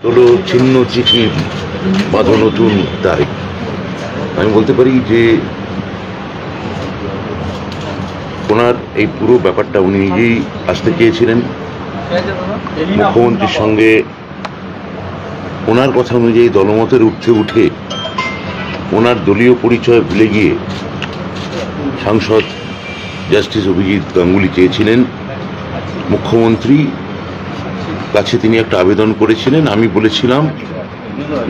হলো ছিন্ন চিঠির বাঁধো নতুন তারিখ। আমি বলতে পারি যে ওনার এই পুরো ব্যাপারটা উনি নিজেই আসতে চেয়েছিলেন। মুখ্যমন্ত্রীর সঙ্গে ওনার কথা অনুযায়ী দলমতের ঊর্ধ্বে উঠে ওনার দলীয় পরিচয় ভুলে গিয়ে সাংসদ জাস্টিস অভিজিৎ গাঙ্গুলি চেয়েছিলেন। মুখ্যমন্ত্রী কাছে তিনি একটা আবেদন করেছিলেন। আমি বলেছিলাম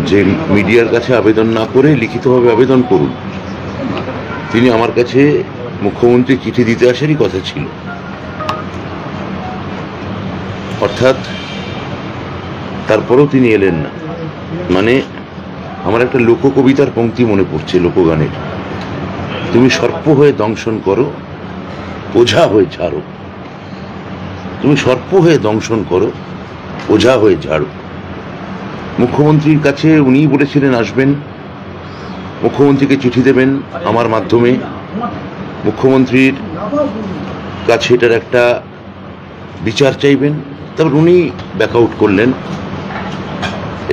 যে মিডিয়ার কাছে আবেদন না করে লিখিতভাবে আবেদন করুন। তিনি আমার কাছে মুখ্যমন্ত্রী চিঠি দিতে আসারই কথা ছিল। অর্থাৎ তারপরেও তিনি এলেন না। মানে আমার একটা লোককবিতার পংক্তি মনে পড়ছে, লোকগানের, তুমি সর্প হয়ে দংশন করো, ওঝা হয়ে ঝাড়ো। তুমি সর্প হয়ে দংশন করো, ওঝা হয়ে ঝাড়ো। মুখ্যমন্ত্রীর কাছে উনিই বলেছিলেন আসবেন, মুখ্যমন্ত্রীকে চিঠি দেবেন আমার মাধ্যমে, মুখ্যমন্ত্রীর কাছে এটার একটা বিচার চাইবেন। তারপর উনি ব্যাক আউট করলেন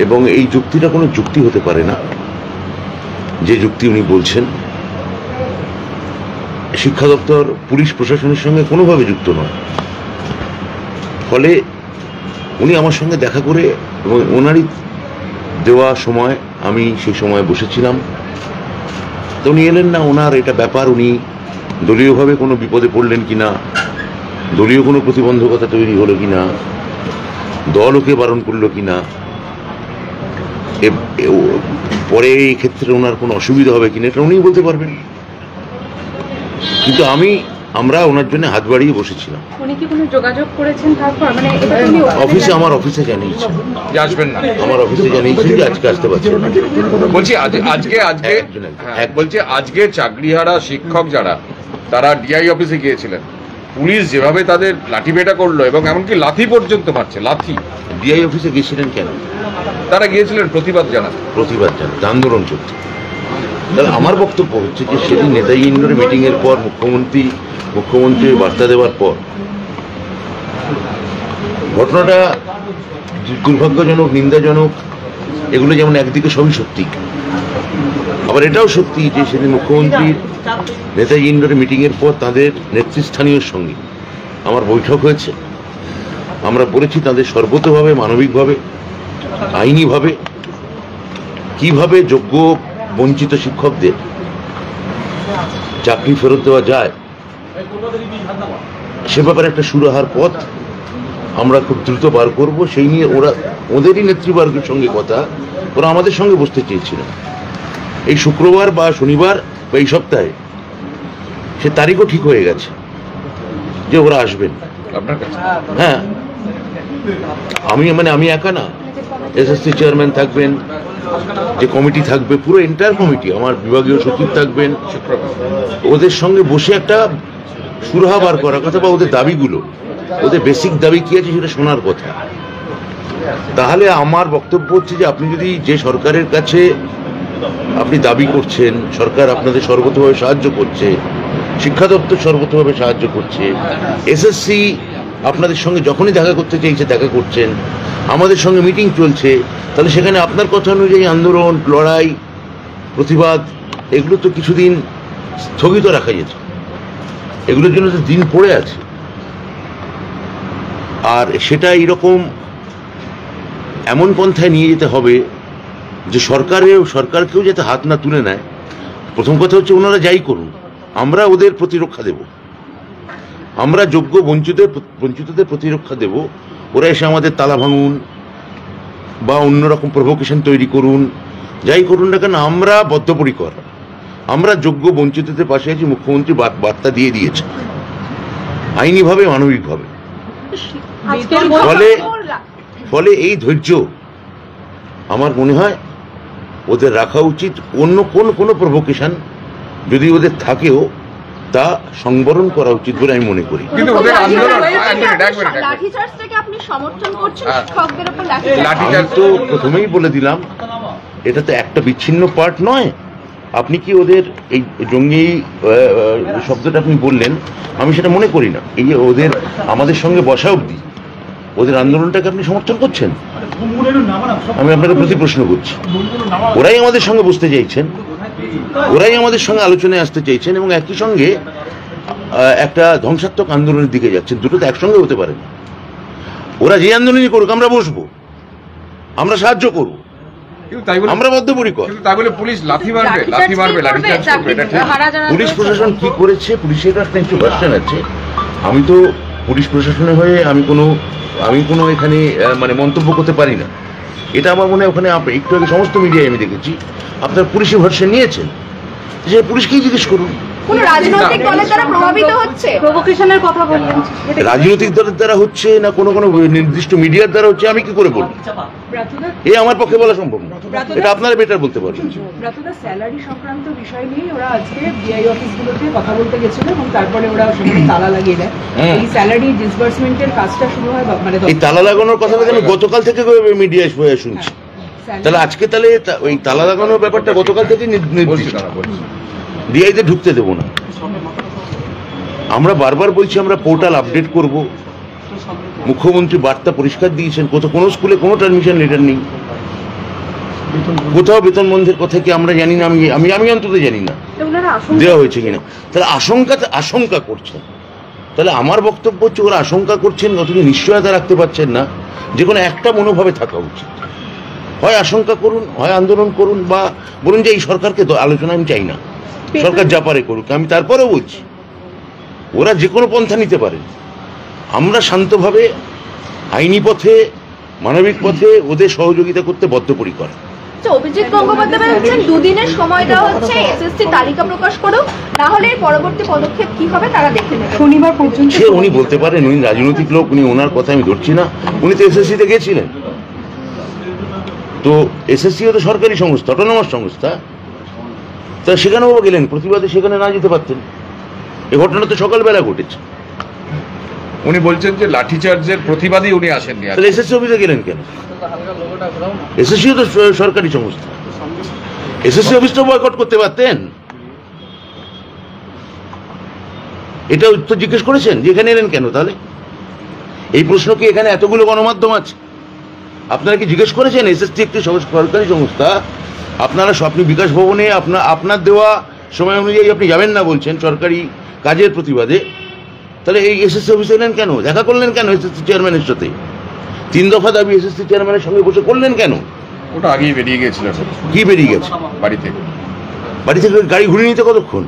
এবং এই যুক্তিটা কোনো যুক্তি হতে পারে না যে যুক্তি উনি বলছেন। শিক্ষা দপ্তর পুলিশ প্রশাসনের সঙ্গে কোনোভাবে যুক্ত নয়। ফলে উনি আমার সঙ্গে দেখা করে এবং ওনারই দেওয়া সময় আমি সেই সময় বসেছিলাম, তো উনি এলেন না। ওনার এটা ব্যাপার, উনি দলীয়ভাবে কোনো বিপদে পড়লেন কিনা, দলীয় কোনো প্রতিবন্ধকতা তৈরি হলো কিনা, দল ওকে বারণ করলো কিনা, পরে এই ক্ষেত্রে ওনার কোনো অসুবিধা হবে কিনা এটা উনিই বলতে পারবেন। কিন্তু আমরা ওনার জন্য হাত বাড়িয়ে বসেছিলাম। উনি কি কোনো যোগাযোগ করেছেন তারপর? মানে এটা উনি অফিসে, আমার অফিসে জানিয়েছেন যে আসবেন না। আমার অফিসে জানিয়েছেন যে আজকে আসতে পারছেন না। বলছি আজকে চাকরিহারা শিক্ষক যারা, তারা ডিআই অফিসে গিয়েছিলেন, পুলিশ যেভাবে তাদের লাঠিপেটা করলো এবং এমনকি লাথি পর্যন্ত মারছে, লাথি। ডিআই অফিসে গিয়েছিলেন কেন? তারা গিয়েছিলেন প্রতিবাদ জানাতে, আন্দোলন করতে। তাহলে আমার বক্তব্য হচ্ছে যে সেদিন নেতাজি ইন্ডোরে মিটিং এর পর মুখ্যমন্ত্রী বার্তা দেওয়ার পর ঘটনাটা দুর্ভাগ্যজনক, নিন্দাজনক, এগুলো যেমন একদিকে সবই সত্যি, আবার এটাও সত্যি যে সেদিন মুখ্যমন্ত্রীর নেতাজি ইন্ডোরে মিটিং এর পর তাদের নেতৃস্থানীয় সঙ্গে আমার বৈঠক হয়েছে। আমরা বলেছি তাদের সর্বতভাবে, মানবিকভাবে, আইনিভাবে কিভাবে যোগ্য বঞ্চিত শিক্ষকদের চাকরি ফেরত দেওয়া যায় সে ব্যাপারে একটা সুরাহার পথ আমরা খুব দ্রুত বার করব। সেই নিয়ে ওদেরই নেতৃবর্গের সঙ্গে কথা, ওরা আমাদের সঙ্গে বসতে চেয়েছিল এই শুক্রবার বা শনিবার বা এই সপ্তাহে। সে তারিখও ঠিক হয়ে গেছে যে ওরা আসবেন আপনার কাছে। হ্যাঁ, আমি একা না, এসএসসি চেয়ারম্যান থাকবেন, যে কমিটি থাকবে, পুরো এন্টায়ার কমিটি, আমার বিভাগীয় সচিব থাকবেন, ওদের সঙ্গে বসে একটা সুরাহা বার করার কথা, বা ওদের দাবিগুলো, ওদের বেসিক দাবি কি আছে সেটা শোনার কথা। তাহলে আমার বক্তব্য হচ্ছে যে আপনি যদি যে সরকারের কাছে আপনি দাবি করছেন, সরকার আপনাদের সর্বতভাবে সাহায্য করছে, শিক্ষা দপ্তর সর্বতভাবে সাহায্য করছে, এসএসসি আপনাদের সঙ্গে যখনই দেখা করতে চাইছে দেখা করছেন, আমাদের সঙ্গে মিটিং চলছে, তাহলে সেখানে আপনার কথা অনুযায়ী আন্দোলন, লড়াই, প্রতিবাদ, এগুলো তো কিছুদিন স্থগিত রাখা যেত। এগুলোর জন্য তো দিন পড়ে আছে। আর সেটা এইরকম এমন পন্থায় নিয়ে যেতে হবে যে সরকারকেও যাতে হাত না তুলে নেয়। প্রথম কথা হচ্ছে ওনারা যাই করুন, আমরা ওদের প্রতিরক্ষা দেব, আমরা যোগ্য বঞ্চিতদের প্রতিরক্ষা দেব। ওরা এসে আমাদের তালা ভাঙুন বা অন্যরকম প্রভোকেশন তৈরি করুন, যাই করুন না কেন, আমরা বদ্ধপরিকর, আমরা যোগ্য বঞ্চিতদের পাশে আছি। মুখ্যমন্ত্রী বার্তা দিয়ে দিয়েছে আইনিভাবে, মানবিকভাবে। ফলে এই ধৈর্য আমার মনে হয় ওদের রাখা উচিত। অন্য কোনো প্রভোকেশন যদি ওদের থাকেও তা সংবরণ করা উচিত বলে আমি মনে করি। কিন্তু ওদের আন্দোলন লাঠিচার্জ তো প্রথমেই বলে দিলাম, এটা তো একটা বিচ্ছিন্ন পার্ট নয়। আপনি কি ওদের এই জঙ্গি শব্দটা আপনি বললেন, আমি সেটা মনে করি না। এই যে ওদের আমাদের সঙ্গে বসা অবধি ওদের আন্দোলনটাকে আপনি সমর্থন করছেন, আমি আপনাকে প্রতি প্রশ্ন করছি। ওরাই আমাদের সঙ্গে বসতে চাইছেন, ওরাই আমাদের সঙ্গে আলোচনায় আসতে চাইছেন এবং একই সঙ্গে একটা ধ্বংসাত্মক আন্দোলনের দিকে যাচ্ছেন। দুটো তো একসঙ্গে হতে পারে না। ওরা যে আন্দোলনই করুক আমরা বসবো, আমরা সাহায্য করবো, কিন্তু তাই বলে আমরা বদ্ধপরিকর। কিন্তু তাই বলে পুলিশ লাথি মারবে, লাথি চার্জ করবে, এটা ঠিক? পুলিশ প্রশাসন কি করেছে, পুলিশের একটা একটু ভার্সন আছে। আমি তো পুলিশ প্রশাসনের হয়ে আমি কোনো এখানে মানে মন্তব্য করতে পারি না। এটা আমার মনে হয় ওখানে একটু আগে সমস্ত মিডিয়ায় আমি দেখেছি আপনার পুলিশের ভার্সন নিয়েছেন, যে পুলিশকেই জিজ্ঞেস করুন। কোন রাজনৈতিক দলের দ্বারা প্রভাবিত হচ্ছে? প্রভোকেশনের কথা বললেন। রাজনৈতিক দলের দ্বারা হচ্ছে না কোনো নির্দিষ্ট মিডিয়ার দ্বারা হচ্ছে, আমি কি করে বলবো? এই আমার পক্ষে বলা সম্ভব না, এটা আপনারা বেটার বলতে পারবেন। ব্রাতুদা, স্যালারি সংক্রান্ত বিষয় নিয়ে ওরা আজকে বিআই অফিসগুলোতে কথা বলতে গেছিল এবং তারপরে ওরা সেখানে তালা লাগিয়ে দেয়। এই স্যালারি ডিসবার্সমেন্টের কাজটা শুরু হয় মানে এই তালা লাগানোর কথা আমি গতকাল থেকে মিডিয়ায় শুনছি। তাহলে আজকে তাহলে ওই তালা লাগানোর ব্যাপারটা গতকাল থেকে নির্দিষ্ট, ডিআইতে ঢুকতে দেবো না। আমরা বারবার বলছি আমরা পোর্টাল আপডেট করব। মুখ্যমন্ত্রী বার্তা পরিষ্কার দিয়েছেন, কোনো স্কুলে কোনো ট্রান্সমিশন লেটার নেই, কোথাও বেতন বন্ধের কথা কি আমরা জানি না। আমি অন্তত জানি না দেওয়া হয়েছে কিনা। তাহলে আশঙ্কা করছেন। তাহলে আমার বক্তব্য হচ্ছে ওরা আশঙ্কা করছেন, অথচ নিশ্চয়তা রাখতে পারছেন না। যে কোনো একটা মনোভাবে থাকা উচিত। হয় আশঙ্কা করুন, হয় আন্দোলন করুন, বা বলুন যে এই সরকারকে আলোচনা আমি চাই না, সরকার যা পারে করুক। আমি তারপরেও বলছি ওরা যে কোনো পন্থা নিতে পারে, আমরা শান্তভাবে আইনি পথে, মানবিক পথে ওদের সহযোগিতা করতে বদ্ধপরিকর। অভিজিৎ গঙ্গোপাধ্যায় বলছেন দুদিনের সময় দেওয়া হচ্ছে, এসএসসি তালিকা প্রকাশ করুক, না হলে এর পরবর্তী পদক্ষেপ কি হবে তারা দেখে নেবে। শনিবার পর্যন্ত সে উনি বলতে পারেন, উনি রাজনৈতিক লোক, উনি ওনার কথা আমি ধরছি না। উনি তো এসএসসিতে গেছিলেন, তো এসএসসিও তো সরকারি সংস্থা, অটোনমাস সংস্থা। তা সেখানেও গেলেন প্রতিবাদে, সেখানে না যেতে পারতেন। এ ঘটনা তো সকালবেলা ঘটেছে। উনি বলছেন যে লাঠিচার্জের প্রতিবাদী উনি আসেননি। তাহলে এসএসসি অফিসে গেলেন কেন? এসএসসিও তো সরকারি সংস্থা, এসএসসি অফিসটা বয়কট করতে পারতেন। এটা তো জিজ্ঞেস করেছেন যে এখানে এলেন কেন? তাহলে এই প্রশ্ন কি এখানে এতগুলো গণমাধ্যম আছে, আপনারা কি জিজ্ঞেস করেছেন? এসএসসি একটি সরকারি সংস্থা। আপনারা আপনি বিকাশ ভবনে আপনার দেওয়া সময় অনুযায়ী আপনি যাবেন না বলছেন সরকারি কাজের প্রতিবাদে। তাহলে এই এসএসসি অফিসে এলেন কেন? দেখা করলেন কেন এসএসসি চেয়ারম্যানের সাথে? 3 দফা দাবি এসএসসি চেয়ারম্যানের সঙ্গে বসে করলেন কেন? ওটা আগেই বেরিয়ে গিয়েছিলেন। কি বেরিয়ে গেছে? বাড়ি থেকে গাড়ি ঘুরিয়ে নিতে কতক্ষণ?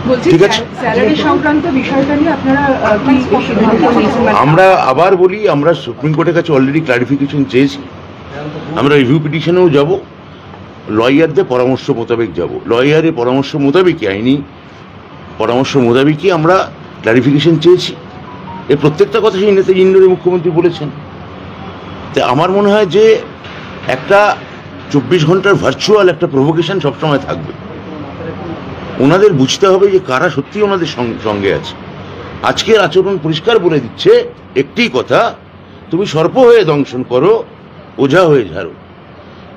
বলছি ঠিক আছে। স্যালারি সংক্রান্ত বিষয়টা নিয়ে আপনারা কি সিদ্ধান্ত নিয়েছেন? আমরা আবার বলি, আমরা সুপ্রিম কোর্টের কাছে অলরেডি ক্লারিফিকেশন চেয়েছি। আমরা রিভিউ পিটিশনেও যাব, লয়ারদের পরামর্শ মোতাবেক যাব। লয়ারের পরামর্শ মোতাবেকই, আইনি পরামর্শ মোতাবেকই আমরা ক্লারিফিকেশন চেয়েছি। এর প্রত্যেকটা কথা সেই নেতা ইন্ডোরে মুখ্যমন্ত্রী বলেছেন। তাই আমার মনে হয় যে একটা 24 ঘন্টার ভার্চুয়াল একটা প্রভোকেশন সবসময় থাকবে। ওনাদের বুঝতে হবে যে কারা সত্যি ওনাদের সঙ্গে আছে। আজকের আচরণ পরিষ্কার বলে দিচ্ছে একটি কথা, তুমি সর্প হয়ে দংশন করো, ওঝা হয়ে ঝাড়ো।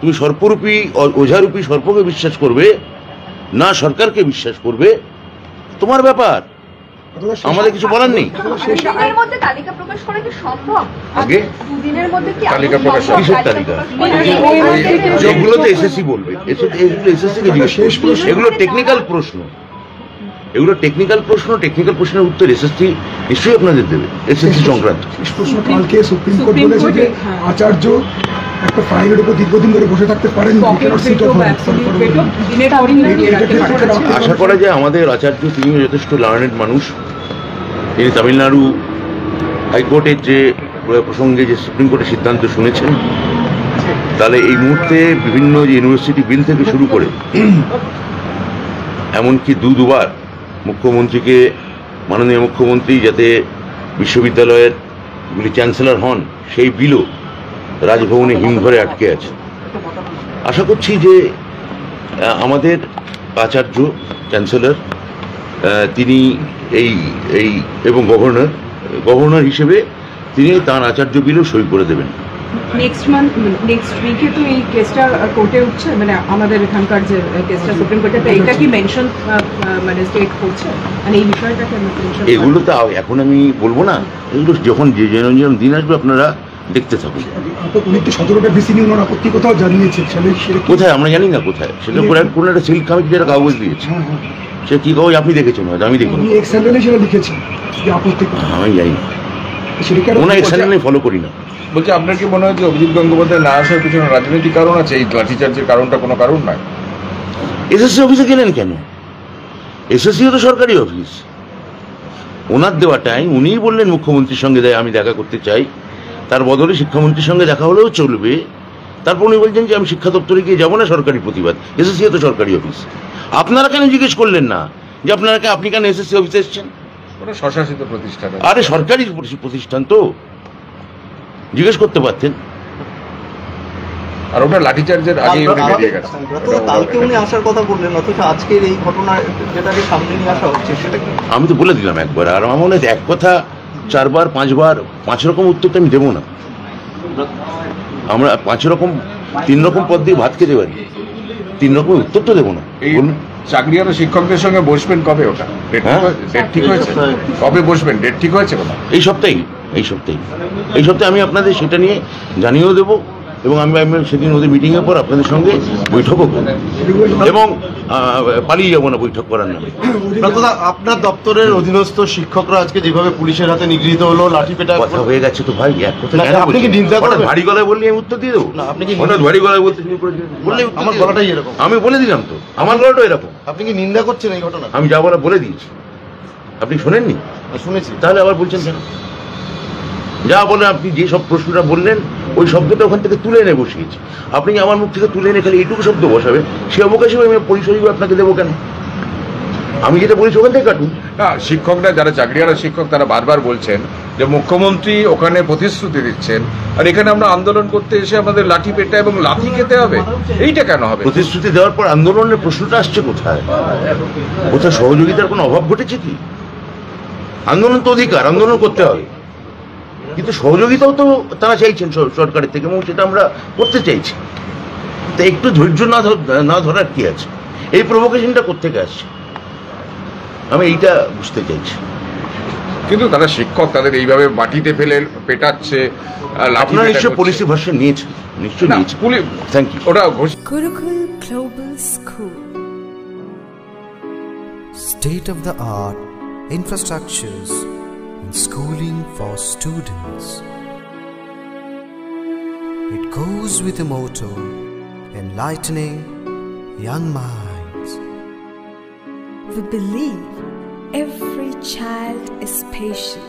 তুমি সর্পরূপী ওঝারূপী সর্পকে বিশ্বাস করবে না সরকারকে বিশ্বাস করবে, তোমার ব্যাপার, আমাদের কিছু বলার নেই। দুদিনের মধ্যে তালিকা প্রকাশ করা কি সম্ভব? আগে দুদিনের মধ্যে কি তালিকা প্রকাশ কিসের তালিকা? এগুলো তো এসএসসি বলবে, এসএসসি কে জিজ্ঞেস করুন। এগুলো টেকনিক্যাল প্রশ্ন, টেকনিক্যাল প্রশ্নের উত্তর এসএসসি নিশ্চয়ই আপনাদের দেবে। এসএসসি সংক্রান্ত প্রশ্ন কালকে সুপ্রিম কোর্ট বলেছে যে আচার্য একটা ফাইলের উপর দীর্ঘদিন ধরে বসে থাকতে পারেন। আশা করা যায় আমাদের আচার্য তিনিও যথেষ্ট লার্নেড মানুষ। তিনি তামিলনাড়ু হাইকোর্টের যে প্রসঙ্গে যে সুপ্রিম কোর্টের সিদ্ধান্ত শুনেছেন, তাহলে এই মুহূর্তে বিভিন্ন যে ইউনিভার্সিটি বিল থেকে শুরু করে এমনকি দুবার মুখ্যমন্ত্রীকে, মাননীয় মুখ্যমন্ত্রী যাতে বিশ্ববিদ্যালয়ের গুলি চ্যান্সেলর হন, সেই বিলও রাজভবনে হিমঘরে আটকে আছে। আশা করছি যে আমাদের আচার্য চ্যান্সেলর তিনি এই এবং গভর্নর হিসেবে তিনি তাঁর আচার্য বিলও সই করে দেবেন। নেক্সট উইকে তো এই কেসটা কোর্টে উঠছে, মানে আমাদের এখানকার যে কেসটা সুপ্রিম কোর্টে, এটা কি মেনশন মানে স্টেট করছে, মানে এই বিষয়টাকে মেনশন? এগুলো তো এখন আমি বলবো না, এগুলো যখন যে দিন আসবে আপনারা দেখতে থাকুন। উনি তো 17টা ভিসি নিয়ে ওনার আপত্তি কোথাও জানিয়েছে, সেটা কোথায় আমরা জানি না কোথায়, সেটা কোনো একটা সিল্ক কমিটি একটা কাগজ দিয়েছে, সে কি কাগজ আপনি দেখেছেন হয়তো, আমি দেখিনি, উনি এক্স হ্যান্ডেলে সেটা লিখেছেন যে আপত্তি আমি জানি না, সেটা কি কোনো এক্স হ্যান্ডেল ফলো করি না। বলছি আপনার কি মনে হয় যে অভিজিৎ গঙ্গোপাধ্যায় না আসার পিছনে রাজনৈতিক কারণ আছে, এই লাঠিচার্জের কারণটা কোনো কারণ নয়? এসএসসি অফিসে গেলেন কেন? এসএসসিও তো সরকারি অফিস, ওনার দেওয়া টাইম, উনিই বললেন মুখ্যমন্ত্রীর সঙ্গে আমি দেখা করতে চাই, তার বদলে শিক্ষামন্ত্রীর সঙ্গে দেখা হলেও চলবে। তারপর উনি বলছেন যে আমি শিক্ষা দপ্তরে গিয়ে যাবো না, সরকারি প্রতিবাদ। এসএসসিও তো সরকারি অফিস, আপনারা কেন জিজ্ঞেস করলেন না যে আপনি কেন এসএসসি অফিসে এসছেন? ওটা স্বশাসিত প্রতিষ্ঠান। আরে সরকারি প্রতিষ্ঠান তো, জিজ্ঞেস করতে পারতেন। আর ওটা লাঠিচার্জের আগে উনি বেরিয়ে গেছে। কালকে উনি আসার কথা বললেন, অথচ আজকের এই ঘটনা যেটাকে সামনে নিয়ে আসা হচ্ছে সেটা কি? আমি তো বলে দিলাম একবার, আর আমার মনে হয় এক কথা 4 বার 5 বার 5 রকম উত্তর তো আমি দেবো না। আমরা 5 রকম 3 রকম পদ দিয়ে ভাত খেতে পারি, 3 রকমের উত্তর তো দেবো না। এই চাকরিয়ারা শিক্ষকদের সঙ্গে বসবেন কবে? ওটা ডেট ঠিক হয়েছে? কবে বসবেন? ডেট ঠিক হয়েছে কোথাও? এই সপ্তাহে আমি আপনাদের সেটা নিয়ে জানিয়েও দেবো, এবং আমি সেদিন ওদের মিটিংয়ের পর আপনাদের সঙ্গে বৈঠকও করব, এবং পালিয়ে যাবো না বৈঠক করার নামে। আপনার দপ্তরের অধীনস্থ শিক্ষকরা আজকে যেভাবে পুলিশের হাতে নিগৃহীত হলো, লাঠি পেটা কথা হয়ে গেছে তো ভাই, এক কথা আপনি কি নিন্দা করেন? ভারী গলায় বললে আমি উত্তর দিয়ে দেবো না? আপনি কি হঠাৎ ভারী গলায় বলতে শুরু করেছেন? বললে আমার গলাটাই এরকম। আমি বলে দিলাম তো, আমার গলাটা এরকম। আপনি কি নিন্দা করছেন এই ঘটনা? আমি যা বলা বলে দিয়েছি, আপনি শোনেননি? শুনেছি। তাহলে আবার বলছেন কেন? যা বলে আপনি যে সব প্রশ্নটা বললেন, ওই শব্দটা ওখান থেকে তুলে এনে বসিয়েছি। আপনি আমার মুখ থেকে তুলে এনে খালি এইটুকু শব্দ বসাবেন, সে অবকাশে আমি পরিচয় আপনাকে দেবো কেন? আমি যেটা বলেছি ওখান থেকে কাটুন। না, শিক্ষকরা যারা চাকরিয়ারা শিক্ষক তারা বারবার বলছেন যে মুখ্যমন্ত্রী ওখানে প্রতিশ্রুতি দিচ্ছেন, আর এখানে আমরা আন্দোলন করতে এসে আমাদের লাঠি পেটা এবং লাঠি খেতে হবে, এইটা কেন হবে? প্রতিশ্রুতি দেওয়ার পর আন্দোলনের প্রশ্নটা আসছে কোথায়? কোথায় সহযোগিতার কোনো অভাব ঘটেছে কি? আন্দোলন তো অধিকার, আন্দোলন করতে হবে, কিন্তু সহযোগিতাও তো তারা চাইছেন সরকারের থেকে, এবং সেটা আমরা করতে চাইছি। তা একটু ধৈর্য না ধরার কি আছে? এই প্রভোকেশনটা কোত্থেকে আসছে আমি এইটা বুঝতে চাইছি। কিন্তু তারা শিক্ষক, তাদের এইভাবে মাটিতে ফেলে পেটাচ্ছে, আপনারা নিশ্চয়ই পলিসি ভার্সন নিয়েছেন, নিশ্চয়ই নিয়েছেন। Thank you. ওটা Ghosh Gurukul Global School. State of the art infrastructures and schooling for students. It goes with the motto, enlightening young minds. We believe every child is special.